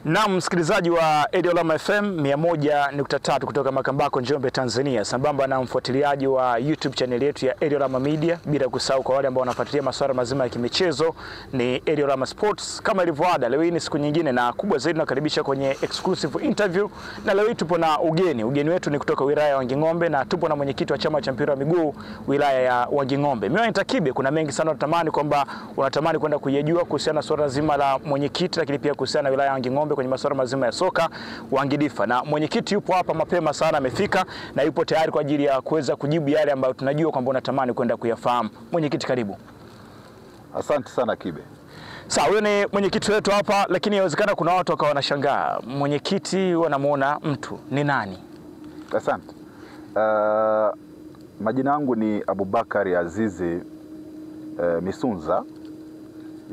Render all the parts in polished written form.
Na msikilizaji wa Ediolama FM 101.3 kutoka Makambako, Njombe, Tanzania, sambamba na mfuatiliaji wa YouTube channel yetu ya Ediolama Media, bila kusahau kwa wale ambao wanafuatilia masuala mazima ya kimichezo ni Ediolama Sports. Kama ilivyoada, leo hii ni siku nyingine na kubwa zaidi, nakaribisha kwenye exclusive interview, na leo hii tupo na ugeni wetu ni kutoka wilaya ya Wanging'ombe, na tupo na mwenyekiti wa chama cha mpira wa miguu wilaya ya Wanging'ombe. Mimi nitakibe, kuna mengi sana unatamani kwenda kujua kuhusiana na swala zima la mwenyekiti, lakini pia kuhusiana na wilaya ya Wanging'ombe kwenye masuala mazima ya soka Wangidifa. Na mwenyekiti yupo hapa mapema sana, amefika na yupo tayari kwa ajili ya kuweza kujibu yale ambayo tunajua kwamba unatamani kwenda kuyafahamu. Mwenyekiti, karibu. Asante sana Kibe. Sawa, wewe ni mwenyekiti wetu hapa, lakini inawezekana kuna watu wakawa wanashangaa, mwenyekiti wanamuona mtu ni nani? Asante. Majina yangu ni Abubakari Azizi Misunza.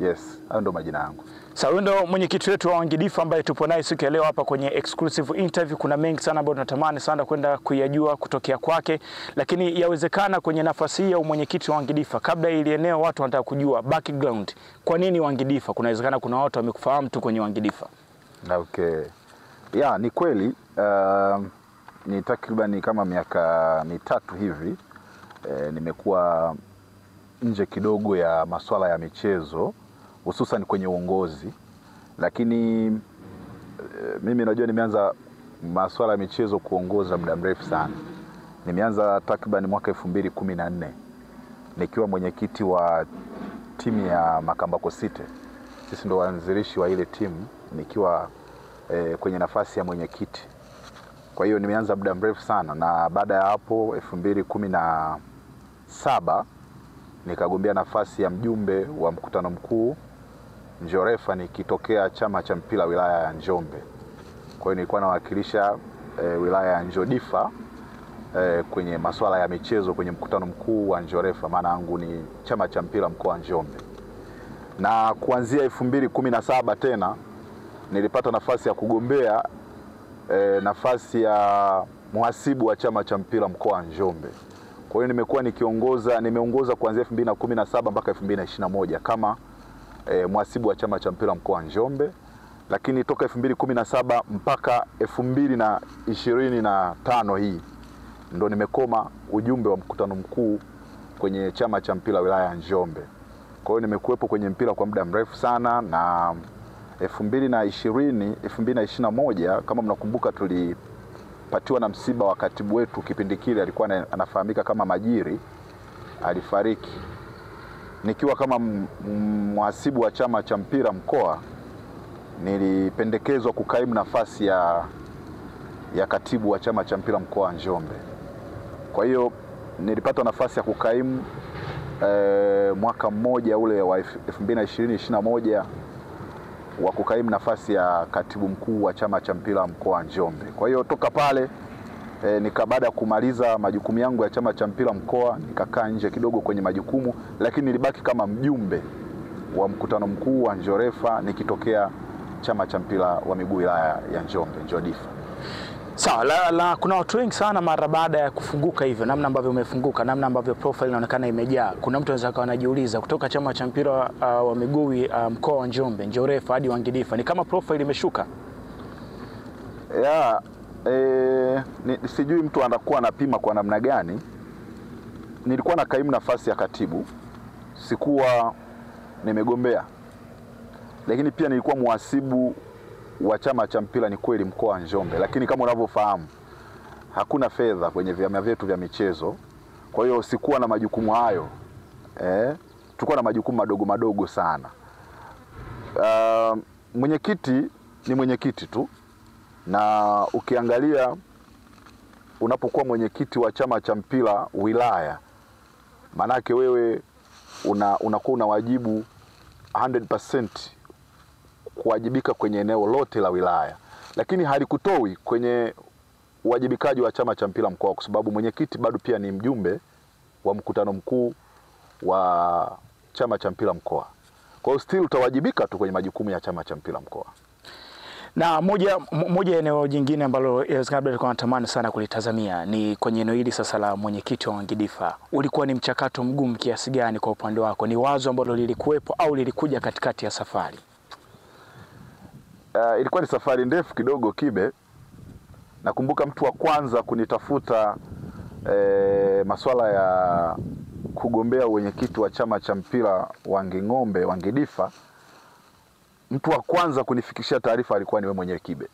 Yes, hayo ndo majina yangu. Sawa, wewe ndo mwenyekiti wetu wa Wangidifa ambaye tupo naye siku ya leo hapa kwenye exclusive interview. Kuna mengi sana ambayo tunatamani sana kwenda kuyajua kutokea kwake, lakini yawezekana kwenye nafasi hii ya mwenyekiti wa Wangidifa, kabla ile eneo watu wanataka kujua background, kwa nini Wangidifa? Kunawezekana kuna watu wamekufahamu tu kwenye Wangidifa. Okay. Ya, ni kweli ni takriban kama miaka 3 hivi nimekuwa nje kidogo ya masuala ya michezo, hususan kwenye uongozi, lakini mimi najua nimeanza masuala ya michezo kuongoza muda mrefu sana. Nimeanza takriban mwaka 2014 nikiwa mwenyekiti wa timu ya Makambako City. Sisi ndo waanzilishi wa ile timu, nikiwa kwenye nafasi ya mwenyekiti. Kwa hiyo nimeanza muda mrefu sana, na baada ya hapo 2017 nikagombea nafasi ya mjumbe wa mkutano mkuu Njorefa, nikitokea chama cha mpira wilaya ya Njombe. Kwa hiyo nilikuwa nawakilisha wilaya ya Njodifa kwenye masuala ya michezo kwenye mkutano mkuu wa Njorefa, maana yangu ni chama cha mpira mkoa wa Njombe. Na kuanzia 2017 tena nilipata nafasi ya kugombea nafasi ya mhasibu wa chama cha mpira mkoa wa Njombe. Kwa hiyo nimeongoza kuanzia 2017 mpaka 2021 kama mhasibu wa chama cha mpira mkoa wa Njombe, lakini toka 2017 mpaka 2025 hii ndo nimekoma ujumbe wa mkutano mkuu kwenye chama cha mpira wilaya ya Njombe. Kwa hiyo nimekuwepo kwenye mpira kwa muda mrefu sana, na 2021 kama mnakumbuka, tulipatiwa na msiba wa katibu wetu kipindi kile, alikuwa anafahamika kama Majiri, alifariki. Nikiwa kama mhasibu wa chama cha mpira mkoa, nilipendekezwa kukaimu nafasi ya katibu wa chama cha mpira mkoa wa Njombe. Kwa hiyo nilipata nafasi ya kukaimu mwaka mmoja ule wa 2020-2021 wa kukaimu nafasi ya katibu mkuu wa chama cha mpira mkoa wa Njombe. Kwa hiyo toka pale baada ya kumaliza majukumu yangu ya chama cha mpira mkoa, nikakaa nje kidogo kwenye majukumu, lakini nilibaki kama mjumbe wa mkutano mkuu wa Njorefa nikitokea chama cha mpira wa miguu wilaya ya Njombe, Njodifa. Sawa, kuna watu wengi sana mara baada ya kufunguka hivyo, namna ambavyo umefunguka, namna ambavyo profile inaonekana imejaa, kuna mtu anaweza anajiuliza kutoka chama cha mpira wa miguu mkoa wa Njombe, Njorefa hadi Wangidifa, ni kama profile imeshuka? Ya, sijui mtu anakuwa anapima kwa namna gani. Nilikuwa na kaimu nafasi ya katibu, sikuwa nimegombea, lakini pia nilikuwa mhasibu wa chama cha mpira, ni kweli, mkoa wa Njombe, lakini kama unavyofahamu hakuna fedha kwenye vyama vyetu vya michezo. Kwa hiyo sikuwa na majukumu hayo. Tulikuwa na majukumu madogo madogo sana. Mwenyekiti ni mwenyekiti tu, na ukiangalia unapokuwa mwenyekiti wa chama cha mpira wilaya, manake wewe unakuwa una wajibu 100% kuwajibika kwenye eneo lote la wilaya, lakini halikutoi kwenye uwajibikaji wa chama cha mpira mkoa, kwa sababu mwenyekiti bado pia ni mjumbe wa mkutano mkuu wa chama cha mpira mkoa. Kwa hiyo still utawajibika tu kwenye majukumu ya chama cha mpira mkoa. Na moja eneo jingine ambalo inawezekana tulikuwa natamani sana kulitazamia ni kwenye eneo hili sasa la mwenyekiti wa Wangidifa. Ulikuwa ni mchakato mgumu kiasi gani kwa upande wako? Ni wazo ambalo lilikuwepo au lilikuja katikati ya safari? ilikuwa ni safari ndefu kidogo Kibe. Nakumbuka mtu wa kwanza kunitafuta masuala ya kugombea wenyekiti wa chama cha mpira wa Nging'ombe wa Ngidifa, mtu wa kwanza kunifikishia taarifa alikuwa ni wewe mwenyewe Kibe.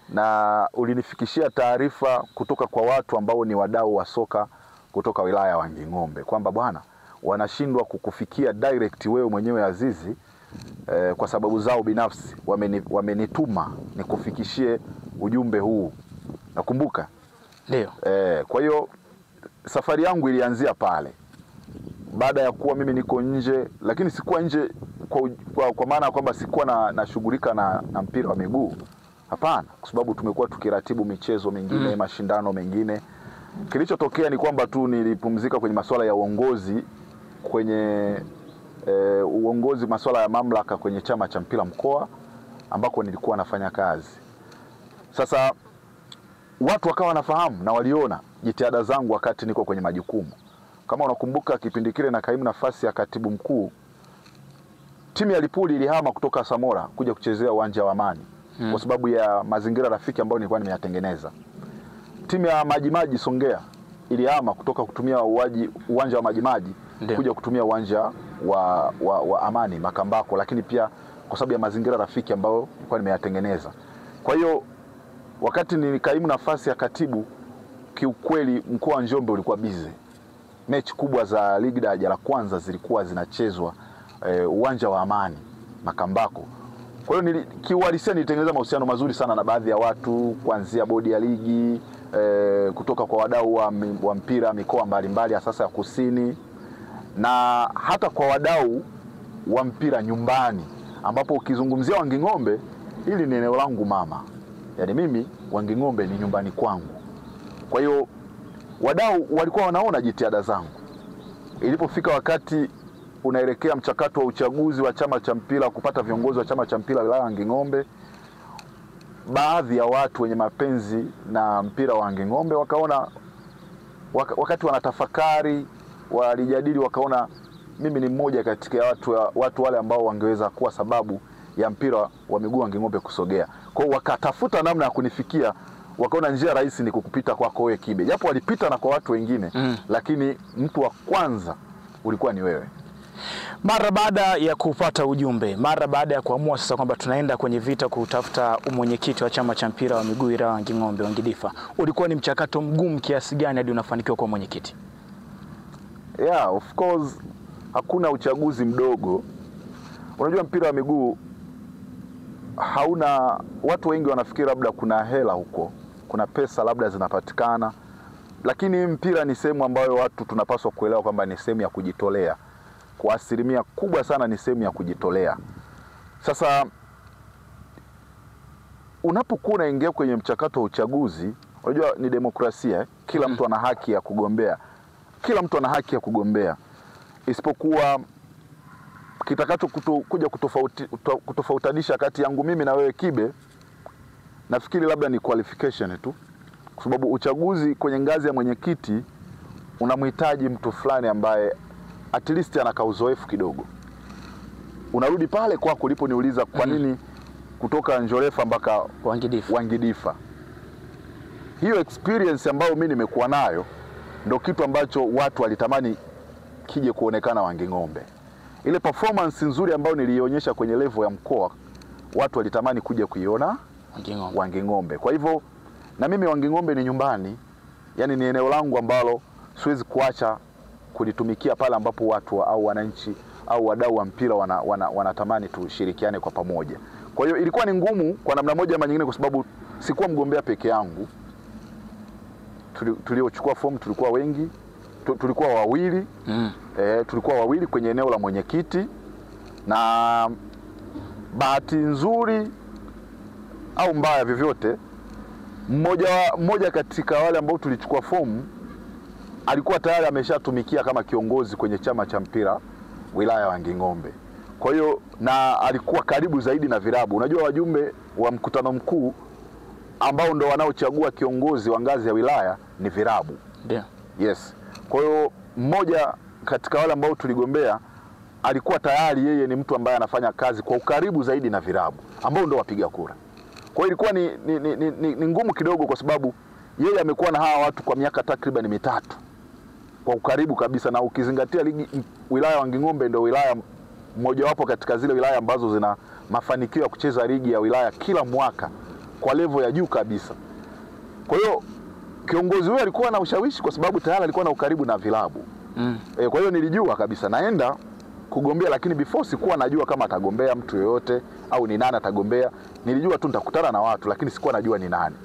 Na ulinifikishia taarifa kutoka kwa watu ambao ni wadau wa soka kutoka wilaya wa Nging'ombe kwamba bwana, wanashindwa kukufikia direct wewe mwenyewe Azizi kwa sababu zao binafsi, wamenituma nikufikishie ujumbe huu. Nakumbuka? Ndio. Kwa hiyo safari yangu ilianzia pale. Baada ya kuwa mimi niko nje, lakini sikuwa nje kwa maana kwamba sikuwa nashughulika na mpira wa miguu. Hapana, kwa sababu tumekuwa tukiratibu michezo mingine, mashindano mengine. Kilichotokea ni kwamba tu nilipumzika kwenye masuala ya uongozi, kwenye uongozi, masuala ya mamlaka kwenye chama cha mpira mkoa ambako nilikuwa nafanya kazi. Sasa watu wakawa wanafahamu na waliona jitihada zangu wakati niko kwenye majukumu. Kama unakumbuka kipindi kile na kaimu nafasi ya katibu mkuu, timu ya Lipuli ilihama kutoka Samora kuja kuchezea uwanja wa Amani kwa sababu ya mazingira rafiki ambayo nilikuwa nimeyatengeneza. Timu ya Majimaji Songea ilihama kutoka kutumia uwanja wa Majimaji kuja kutumia uwanja wa Amani Makambako, lakini pia kwa sababu ya mazingira rafiki ambayo nilikuwa nimeyatengeneza. Kwa hiyo wakati nilikaimu nafasi ya katibu, kiukweli mkoa wa Njombe ulikuwa busy. Mechi kubwa za ligi daraja la kwanza zilikuwa zinachezwa uwanja wa Amani Makambako. Kwa hiyo kiuhalisia nilitengeneza mahusiano mazuri sana na baadhi ya watu, kuanzia bodi ya ligi, kutoka kwa wadau wa mpira mikoa mbalimbali ya sasa ya kusini, na hata kwa wadau wa mpira nyumbani, ambapo ukizungumzia Wanging'ombe, hili ni eneo langu mama. Yaani mimi Wanging'ombe ni nyumbani kwangu. Kwa hiyo wadau walikuwa wanaona jitihada zangu. Ilipofika wakati unaelekea mchakato wa uchaguzi wa chama cha mpira, kupata viongozi wa chama cha mpira wilaya ya Nging'ombe, baadhi ya watu wenye mapenzi na mpira wa Nging'ombe wakaona, wakati wanatafakari, walijadili, wakaona mimi ni mmoja katika watu wale ambao wangeweza kuwa sababu ya mpira wa miguu wa Nging'ombe kusogea. Kwa hiyo wakatafuta namna ya kunifikia, wakaona njia rahisi ni kukupita kwako wewe Kibe. Japo walipita na kwa watu wengine, lakini mtu wa kwanza ulikuwa ni wewe. Mara baada ya kupata ujumbe, mara baada ya kuamua sasa kwamba tunaenda kwenye vita kutafuta mwenyekiti wa chama cha mpira wa miguu wilaya ya Nging'ombe wa Ngidifa, ulikuwa ni mchakato mgumu kiasi gani hadi unafanikiwa kuwa mwenyekiti? Yeah, of course hakuna uchaguzi mdogo. Unajua mpira wa miguu hauna, watu wengi wanafikiri labda kuna hela huko, kuna pesa labda zinapatikana, lakini mpira ni sehemu ambayo watu tunapaswa kuelewa kwamba ni sehemu ya kujitolea. Kwa asilimia kubwa sana ni sehemu ya kujitolea. Sasa unapokuwa unaingia kwenye mchakato wa uchaguzi, unajua ni demokrasia, kila mtu ana haki ya kugombea. Kila mtu ana haki ya kugombea. Isipokuwa kitakacho kuja kutofautanisha kati yangu mimi na wewe Kibe, nafikiri labda ni qualification tu. Kwa sababu uchaguzi kwenye ngazi ya mwenyekiti unamhitaji mtu fulani ambaye at least ana uzoefu kidogo. Unarudi pale kwako uliponiuliza kwa nini kutoka Njorefa mpaka Wangidifa. Hiyo experience ambayo mimi nimekuwa nayo ndio kitu ambacho watu walitamani kije kuonekana Wanging'ombe. Ile performance nzuri ambayo nilionyesha kwenye level ya mkoa, watu walitamani kuja kuiona Wanging'ombe. Kwa hivyo na mimi Wanging'ombe ni nyumbani, yani ni eneo langu ambalo siwezi kuacha kulitumikia pale ambapo watu au wananchi au wadau wa mpira wanatamani tushirikiane kwa pamoja. Kwa hiyo ilikuwa ni ngumu kwa namna moja ama nyingine, kwa sababu sikuwa mgombea peke yangu. Tuliochukua fomu tulikuwa wengi, tulikuwa wawili. Tulikuwa wawili kwenye eneo la mwenyekiti, na bahati nzuri au mbaya vyovyote, mmoja katika wale ambao tulichukua fomu alikuwa tayari ameshatumikia kama kiongozi kwenye chama cha mpira wilaya wa Nging'ombe. Kwa hiyo na alikuwa karibu zaidi na virabu. Unajua wajumbe wa mkutano mkuu ambao ndo wanaochagua kiongozi wa ngazi ya wilaya ni virabu. Yeah. Yes. Kwa hiyo mmoja katika wale ambao tuligombea alikuwa tayari yeye ni mtu ambaye anafanya kazi kwa ukaribu zaidi na virabu ambao ndio wapiga kura. Kwa hiyo ilikuwa ni ngumu kidogo, kwa sababu yeye amekuwa na hawa watu kwa miaka takriban 3 kwa ukaribu kabisa, na ukizingatia wilaya ya Wanging'ombe ndio wilaya mojawapo katika zile wilaya ambazo zina mafanikio ya kucheza ligi ya wilaya kila mwaka kwa level ya juu kabisa. Kwa hiyo kiongozi huyo alikuwa na ushawishi kwa sababu tayari alikuwa na ukaribu na vilabu. Kwa hiyo nilijua kabisa naenda kugombea, lakini before sikuwa najua kama atagombea mtu yoyote au ni nani atagombea. Nilijua tu nitakutana na watu, lakini sikuwa najua ni nani.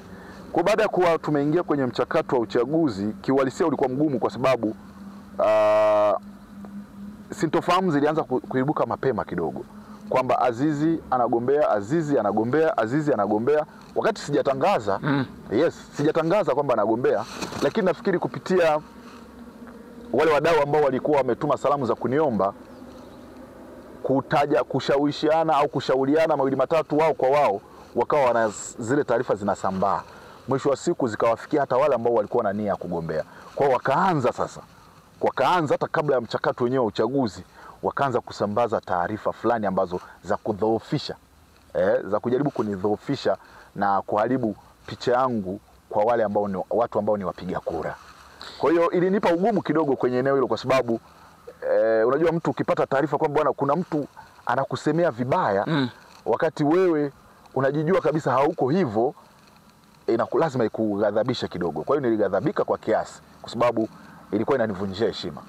Kwa baada ya kuwa tumeingia kwenye mchakato wa uchaguzi, kiuhalisia ulikuwa mgumu kwa sababu sintofahamu zilianza kuibuka mapema kidogo kwamba Azizi anagombea wakati sijatangaza. Yes, sijatangaza kwamba anagombea, lakini nafikiri kupitia wale wadau ambao walikuwa wametuma salamu za kuniomba kushawishiana au kushauriana mawili matatu wao kwa wao, wakawa wana zile taarifa zinasambaa. Mwisho wa siku zikawafikia hata wale ambao walikuwa na nia ya kugombea. Kwa wakaanza hata kabla ya mchakato wenyewe wa uchaguzi, wakaanza kusambaza taarifa fulani ambazo za kudhoofisha, za kujaribu kunidhoofisha na kuharibu picha yangu kwa wale ambao ni watu ambao ni wapiga kura. Kwa hiyo ilinipa ugumu kidogo kwenye eneo hilo, kwa sababu unajua mtu ukipata taarifa kwamba bwana kuna mtu anakusemea vibaya wakati wewe unajijua kabisa hauko hivyo, lazima ikughadhabisha kidogo. Kwa hiyo nilighadhabika kwa kiasi, kwa sababu ilikuwa inanivunjia heshima.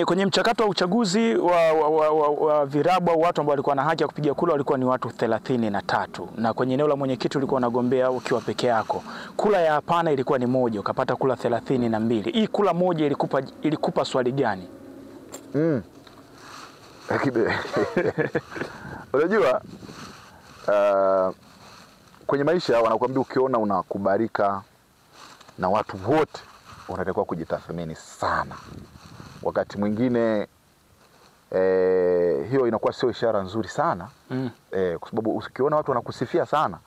Kwenye mchakato wa uchaguzi wa virabu au watu ambao walikuwa na haki ya kupiga kura walikuwa ni watu 33, na kwenye eneo la mwenyekiti ulikuwa unagombea ukiwa peke yako. Kula ya hapana ilikuwa ni moja, ukapata kula 32. Hii kula moja ilikupa swali gani? Unajua kwenye maisha wanakuambia ukiona unakubalika na watu wote unatakiwa kujitathmini sana. Wakati mwingine hiyo inakuwa sio ishara nzuri sana. Kwa sababu ukiona watu wanakusifia sana,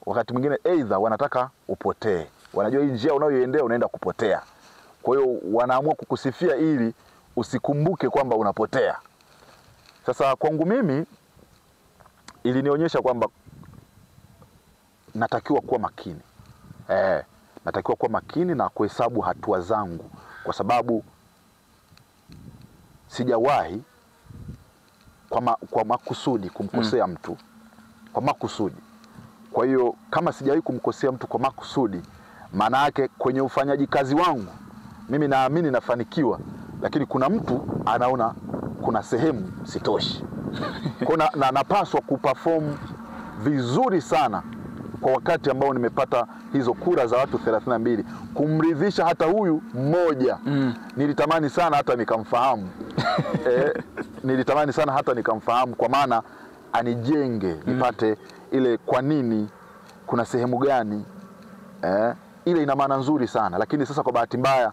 wakati mwingine either wanataka upotee. Wanajua hii njia unayoiendea unaenda kupotea. Kwa hiyo wanaamua kukusifia ili usikumbuke kwamba unapotea. Sasa kwangu mimi ilinionyesha kwamba natakiwa kuwa makini. Natakiwa kuwa makini na kuhesabu hatua zangu, kwa sababu sijawahi kwa makusudi kumkosea mtu kwa makusudi. Kwa hiyo kama sijawahi kumkosea mtu kwa makusudi, maana yake kwenye ufanyaji kazi wangu mimi naamini nafanikiwa, lakini kuna mtu anaona kuna sehemu sitoshi. Kwa napaswa kuperform vizuri sana kwa wakati ambao nimepata hizo kura za watu 32, kumridhisha hata huyu mmoja. Nilitamani sana hata nikamfahamu. Nilitamani sana hata nikamfahamu, kwa maana anijenge, nipate ile kwa nini, kuna sehemu gani. Ile ina maana nzuri sana, lakini sasa kwa bahati mbaya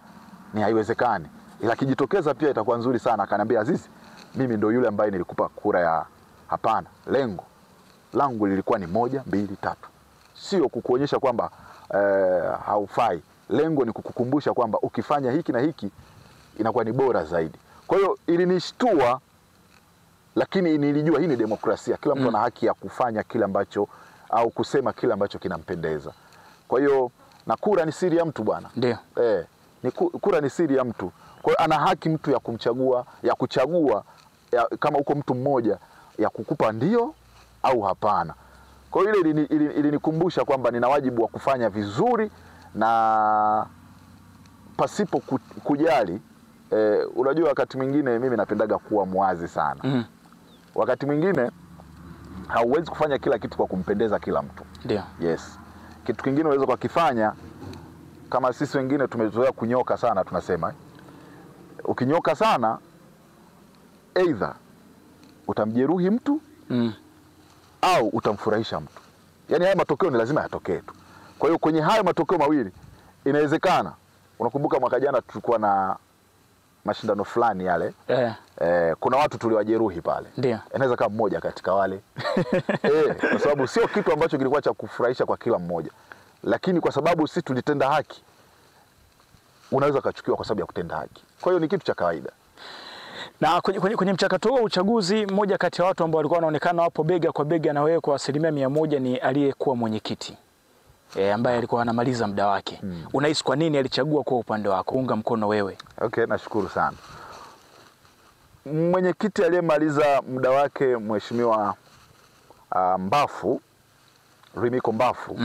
ni haiwezekani. Ila kijitokeza pia itakuwa nzuri sana. Akaniambia, Azizi, mimi ndio yule ambaye nilikupa kura ya hapana. Lengo langu lilikuwa ni 1, 2, 3. Sio kukuonyesha kwamba haufai. Lengo ni kukukumbusha kwamba ukifanya hiki na hiki inakuwa ni bora zaidi. Kwa hiyo ilinishtua, lakini nilijua hii ni demokrasia. Kila mtu ana haki ya kufanya kile ambacho au kusema kile ambacho kinampendeza. Kwa hiyo na kura ni siri ya mtu bwana. Ndio. Kura ni siri ya mtu. Kwa hiyo ana haki mtu ya kuchagua kama uko mtu mmoja ya kukupa ndio au hapana. Kwa hiyo ile ilinikumbusha kwamba nina wajibu wa kufanya vizuri na pasipo kujali. Unajua wakati mwingine mimi napendaga kuwa mwazi sana. Wakati mwingine hauwezi kufanya kila kitu kwa kumpendeza kila mtu. Ndio. Yes. Kitu kingine unaweza kukifanya, kama sisi wengine tumezoea kunyoka sana, tunasema ukinyoka sana either utamjeruhi mtu au utamfurahisha mtu. Yaani haya matokeo ni lazima yatokee tu. Kwa hiyo kwenye haya matokeo mawili inawezekana. Unakumbuka mwaka jana tulikuwa na mashindano fulani yale. Kuna watu tuliwajeruhi pale. Ndio. Inaweza kama mmoja katika wale. Kwa sababu sio kitu ambacho kilikuwa cha kufurahisha kwa kila mmoja. Lakini kwa sababu sisi tulitenda haki, unaweza kuchukiwa kwa sababu ya kutenda haki. Kwa hiyo ni kitu cha kawaida. Na kwenye mchakato wa uchaguzi, mmoja kati ya watu ambao walikuwa wanaonekana wapo bega kwa bega na wewe kwa 100% ni aliyekuwa mwenyekiti ambaye alikuwa anamaliza muda wake. Unahisi kwa nini alichagua kwa upande wako kuunga mkono wewe? Okay, nashukuru sana. Mwenyekiti aliyemaliza muda wake Mheshimiwa Mbafu, Remiko Mbafu,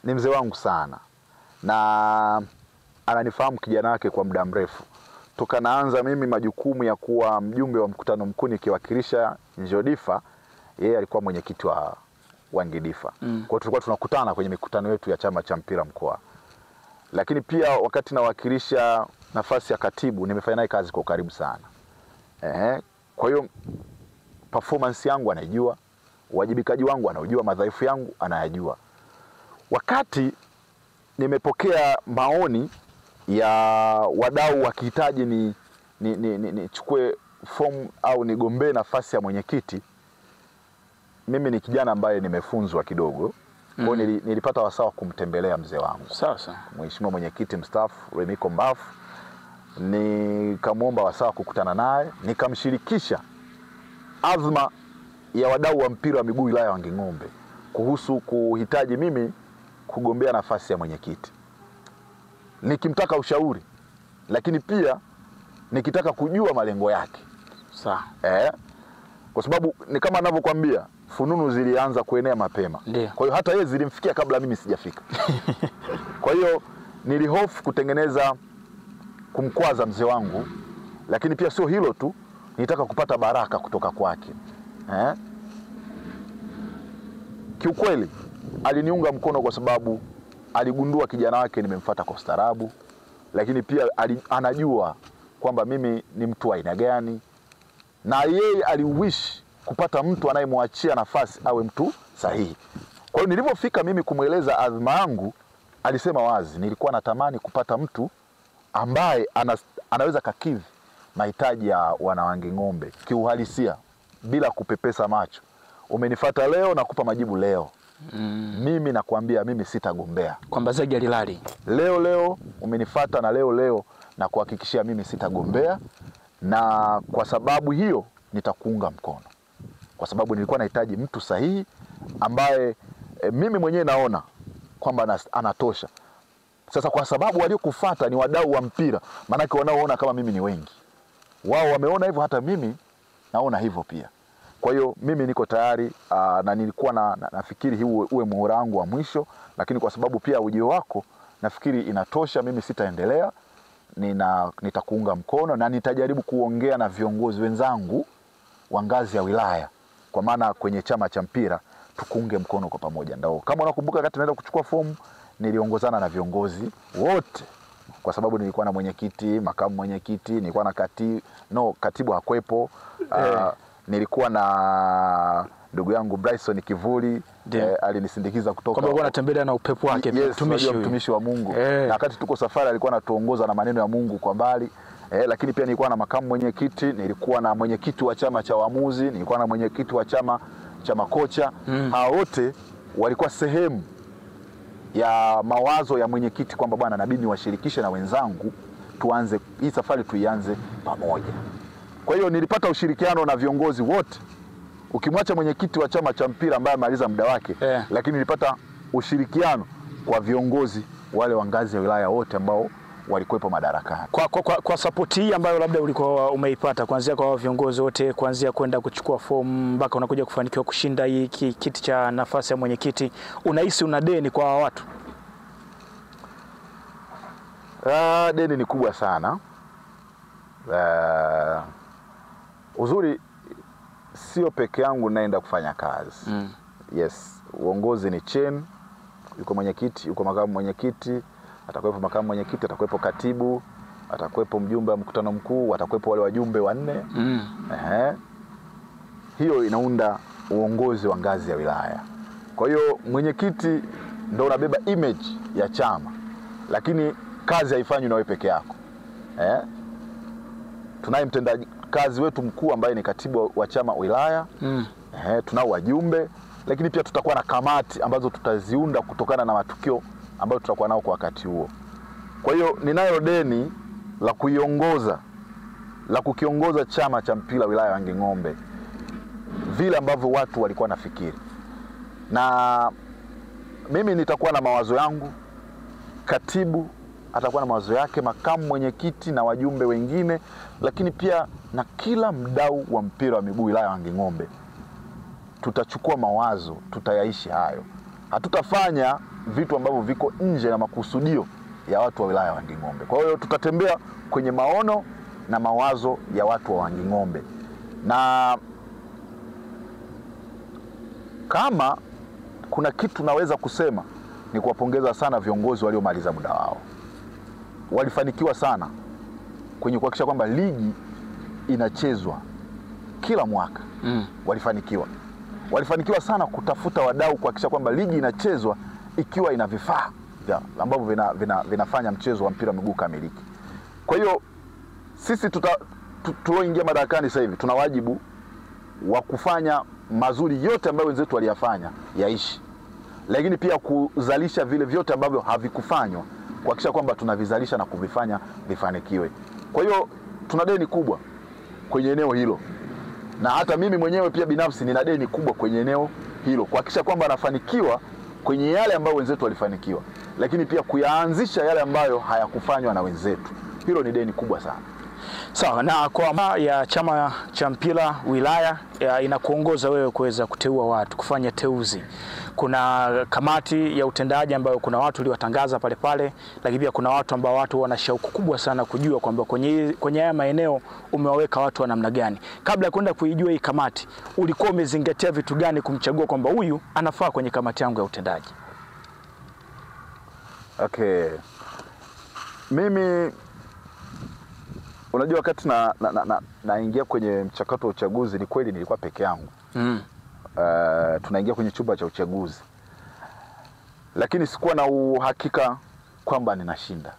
ni mzee wangu sana na ananifahamu kijana wake kwa muda mrefu. Toka naanza mimi majukumu ya kuwa mjumbe wa mkutano mkuu nikiwakilisha Njodifa, yeye alikuwa mwenyekiti wa Ngidifa. Kwa hiyo tulikuwa tunakutana kwenye mikutano yetu ya chama cha mpira mkoa. Lakini pia wakati nawakilisha nafasi ya katibu, nimefanya naye kazi kwa karibu sana. Kwa hiyo performance yangu anaijua, uwajibikaji wangu anaujua, madhaifu yangu anayajua. Wakati nimepokea maoni ya wadau wakihitaji nichukue fomu au nigombee nafasi ya mwenyekiti, mimi ni kijana ambaye nimefunzwa kidogo. Kwa hiyo nilipata wasaa kumtembelea mzee wangu. Sasa Mheshimiwa mwenyekiti mstaafu Remiko Mbafu, nikamwomba wasaa kukutana naye, nikamshirikisha azma ya wadau wa mpira wa miguu wilaya ya Wanging'ombe kuhusu kuhitaji mimi kugombea nafasi ya mwenyekiti. Nikimtaka ushauri, lakini pia nikitaka kujua malengo yake. sawa. Kwa sababu ni kama ninavyokuambia, fununu zilianza kuenea mapema. Ndiyo. Kwa hiyo hata yeye zilimfikia kabla mimi sijafika. Kwa hiyo nilihofu kutengeneza kumkwaza mzee wangu, lakini pia sio hilo tu, nitaka kupata baraka kutoka kwake. Kiukweli aliniunga mkono kwa sababu aligundua kijana wake nimemfuata kwa ustaarabu, lakini pia anajua kwamba mimi ni mtu wa aina gani, na yeye aliwish kupata mtu anayemwachia nafasi awe mtu sahihi. Kwa hiyo nilipofika mimi kumweleza azma yangu, alisema wazi, nilikuwa natamani kupata mtu ambaye anaweza kakidhi mahitaji ya wana Wanging'ombe kiuhalisia bila kupepesa macho. Umenifuata leo na kupa majibu leo. Mimi nakwambia mimi sitagombea. Kwamba zegi alilali. Leo umenifuata na leo na kuhakikishia mimi sitagombea, na kwa sababu hiyo nitakuunga mkono. Kwa sababu nilikuwa nahitaji mtu sahihi ambaye mimi mwenyewe naona kwamba anatosha. Sasa kwa sababu waliokufuata ni wadau wa mpira, maana yake wanaoona kama mimi ni wengi. Wao wameona hivyo, hata mimi naona hivyo pia. Kwa hiyo mimi niko tayari, na nilikuwa nafikiri hii uwe muhula wangu wa mwisho, lakini kwa sababu pia ujio wako nafikiri inatosha, mimi sitaendelea. Nitakuunga mkono na nitajaribu kuongea na viongozi wenzangu wa ngazi ya wilaya, kwa maana kwenye chama cha mpira tukuunge mkono kwa pamoja. Ndio kama unakumbuka, wakati naenda kuchukua fomu niliongozana na viongozi wote, kwa sababu nilikuwa na mwenyekiti, makamu mwenyekiti, nilikuwa na katibu hakwepo. Nilikuwa na ndugu yangu Bryson Kivuli, alinisindikiza kutoka. Kwa sababu anatembea na upepo wake, mtumishi wa Mungu. Na wakati tuko safari alikuwa anatuongoza na maneno ya Mungu kwa mbali. Lakini pia nilikuwa na makamu mwenyekiti, nilikuwa na mwenyekiti wa chama cha waamuzi, nilikuwa na mwenyekiti wa chama cha makocha. Hao wote walikuwa sehemu ya mawazo ya mwenyekiti kwamba bwana, nabidi niwashirikishe na wenzangu, tuanze hii safari, tuianze pamoja. Kwa hiyo nilipata ushirikiano na viongozi wote, ukimwacha mwenyekiti wa chama cha mpira ambaye amaliza muda wake, lakini nilipata ushirikiano kwa viongozi wale wa ngazi ya wilaya wote ambao walikuwepo madarakani. Kwa support hii ambayo labda ulikuwa umeipata kuanzia kwa viongozi wote, kuanzia kwenda kuchukua fomu mpaka unakuja kufanikiwa kushinda hii kiti cha nafasi ya mwenyekiti, unahisi una deni kwa watu? Deni ni kubwa sana. Uzuri sio peke yangu naenda kufanya kazi. Yes, uongozi ni chain. Yuko mwenyekiti, yuko makamu mwenyekiti, atakuwepo makamu mwenyekiti, atakuwepo katibu, atakuwepo mjumbe wa mkutano mkuu, atakuwepo wale wajumbe wanne. Hiyo inaunda uongozi wa ngazi ya wilaya. Kwa hiyo mwenyekiti ndio unabeba image ya chama, lakini kazi haifanywi na wewe peke yako. Tunaye mtendaji kazi wetu mkuu ambaye ni katibu wa chama wilaya. Tunao wajumbe, lakini pia tutakuwa na kamati ambazo tutaziunda kutokana na matukio ambayo tutakuwa nao kwa wakati huo. Kwa hiyo ninayo deni la kuiongoza la kukiongoza chama cha mpira wilaya ya Wanging'ombe vile ambavyo watu walikuwa nafikiri. Na mimi nitakuwa na mawazo yangu, katibu atakuwa na mawazo yake, makamu mwenyekiti na wajumbe wengine, lakini pia na kila mdau wa mpira wa miguu wilaya ya Wanging'ombe. Tutachukua mawazo, tutayaishi hayo. Hatutafanya vitu ambavyo viko nje na makusudio ya watu wa wilaya ya Wanging'ombe. Kwa hiyo tutatembea kwenye maono na mawazo ya watu wa Wanging'ombe. Na kama kuna kitu naweza kusema ni kuwapongeza sana viongozi waliomaliza muda wao. Walifanikiwa sana kwenye kuhakikisha kwamba ligi inachezwa kila mwaka. Walifanikiwa sana kutafuta wadau kuhakikisha kwamba ligi inachezwa ikiwa ina vifaa ambavyo vinafanya mchezo wa mpira miguu kamiliki. Kwa hiyo sisi tulioingia madarakani sasa hivi tuna wajibu wa kufanya mazuri yote ambayo wenzetu waliyafanya yaishi, lakini pia kuzalisha vile vyote ambavyo havikufanywa, kuhakikisha kwamba tunavizalisha na kuvifanya vifanikiwe. Kwa hiyo tuna deni kubwa kwenye eneo hilo, na hata mimi mwenyewe pia binafsi nina deni kubwa kwenye eneo hilo, kuhakikisha kwamba anafanikiwa kwenye yale ambayo wenzetu walifanikiwa, lakini pia kuyaanzisha yale ambayo hayakufanywa na wenzetu. Hilo ni deni kubwa sana. Sawa. Na kwa ya chama cha mpira wilaya inakuongoza wewe kuweza kuteua watu, kufanya teuzi. Kuna kamati ya utendaji ambayo kuna watu uliwatangaza pale, lakini pia kuna watu ambao watu wana shauku kubwa sana kujua kwamba kwenye haya maeneo umewaweka watu wa namna gani. Kabla ya kwenda kuijua hii kamati, ulikuwa umezingatia vitu gani kumchagua kwamba huyu anafaa kwenye kamati yangu ya utendaji? Okay. Mimi unajua wakati naingia kwenye mchakato wa uchaguzi, ni kweli nilikuwa peke yangu. Tunaingia kwenye chumba cha uchaguzi, lakini sikuwa na uhakika kwamba ninashinda.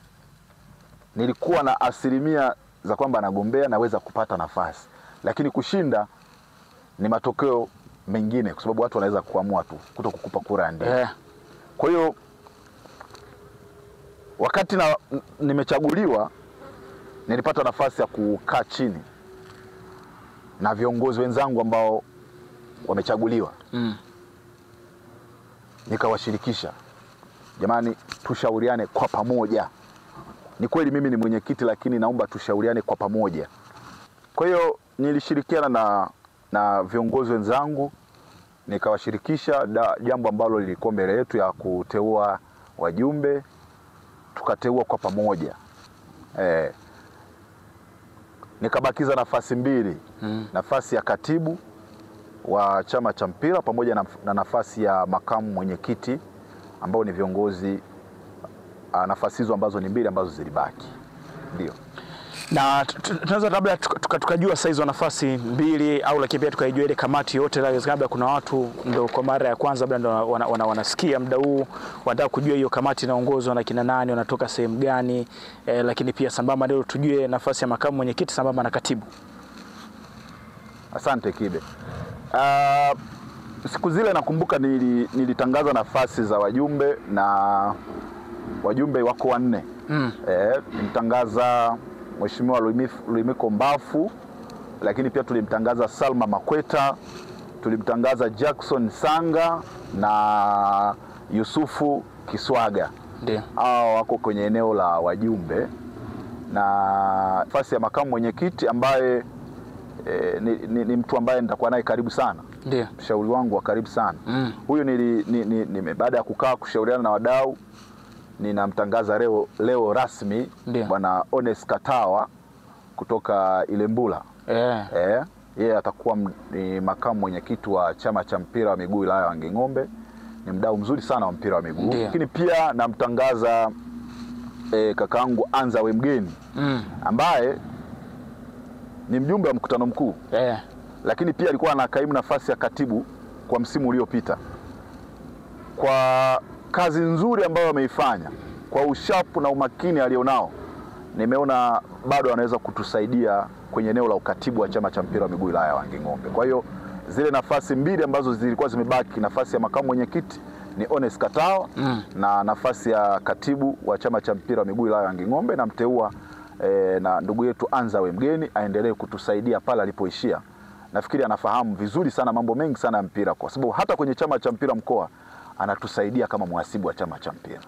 Nilikuwa na asilimia za kwamba nagombea, naweza kupata nafasi, lakini kushinda ni matokeo mengine, kwa sababu watu wanaweza kuamua tu kuto kukupa kura ndio. Kwa hiyo wakati nimechaguliwa, nilipata nafasi ya kukaa chini na viongozi wenzangu ambao wamechaguliwa. Nikawashirikisha, jamani, tushauriane kwa pamoja. Ni kweli mimi ni mwenyekiti, lakini naomba tushauriane kwa pamoja. Kwa hiyo nilishirikiana na viongozi wenzangu, nikawashirikisha jambo ambalo lilikuwa mbele yetu ya kuteua wajumbe, tukateua kwa pamoja. Nikabakiza nafasi mbili, nafasi ya katibu wa chama cha mpira pamoja na nafasi ya makamu mwenyekiti, ambao ni viongozi. Nafasi hizo ambazo ni mbili ambazo zilibaki. Ndio. Na tunaweza labda tukajua size wa nafasi mbili, au lakini pia tukaijua ile kamati yote, labda kuna watu ndio kwa mara ya kwanza labda ndio wanasikia muda huu, wanataka kujua hiyo kamati inaongozwa na kina nani, wanatoka sehemu gani, lakini pia sambamba ndio tujue nafasi ya makamu mwenyekiti sambamba na katibu. Asante Kibe. Siku zile nakumbuka nilitangaza nafasi za wajumbe, na wajumbe wako 4. Nilimtangaza Mheshimiwa Luimiko Mbafu, lakini pia tulimtangaza Salma Makweta, tulimtangaza Jackson Sanga na Yusufu Kiswaga. Ndio. Hao wako kwenye eneo la wajumbe. Na nafasi ya makamu mwenyekiti ambaye ni mtu ambaye nitakuwa naye karibu sana. Ndio. Mshauri wangu wa karibu sana. Huyu baada ya kukaa kushauriana na wadau, ninamtangaza leo rasmi Bwana Ones Katawa kutoka Ilembula. Yeye atakuwa ni makamu mwenyekiti wa chama cha mpira wa miguu wilaya ya Wanging'ombe. Ni mdau mzuri sana wa mpira wa miguu. Lakini pia namtangaza kakaangu Anzawe Mgeni, ambaye ni mjumbe wa mkutano mkuu. Lakini pia alikuwa anakaimu nafasi ya katibu kwa msimu uliopita. Kwa kazi nzuri ambayo ameifanya, kwa ushapu na umakini alionao, nimeona bado anaweza kutusaidia kwenye eneo la ukatibu wa chama cha mpira wa miguu wilaya ya Wanging'ombe. Kwa hiyo zile nafasi mbili ambazo zilikuwa zimebaki, nafasi ya makamu mwenyekiti ni Ones Katawa, na nafasi ya katibu wa chama cha mpira wa miguu wilaya ya Wanging'ombe namteua na ndugu yetu Anzawe Mgeni aendelee kutusaidia pale alipoishia. Nafikiri anafahamu vizuri sana mambo mengi sana ya mpira, kwa sababu hata kwenye chama cha mpira mkoa anatusaidia kama mhasibu wa chama cha mpira.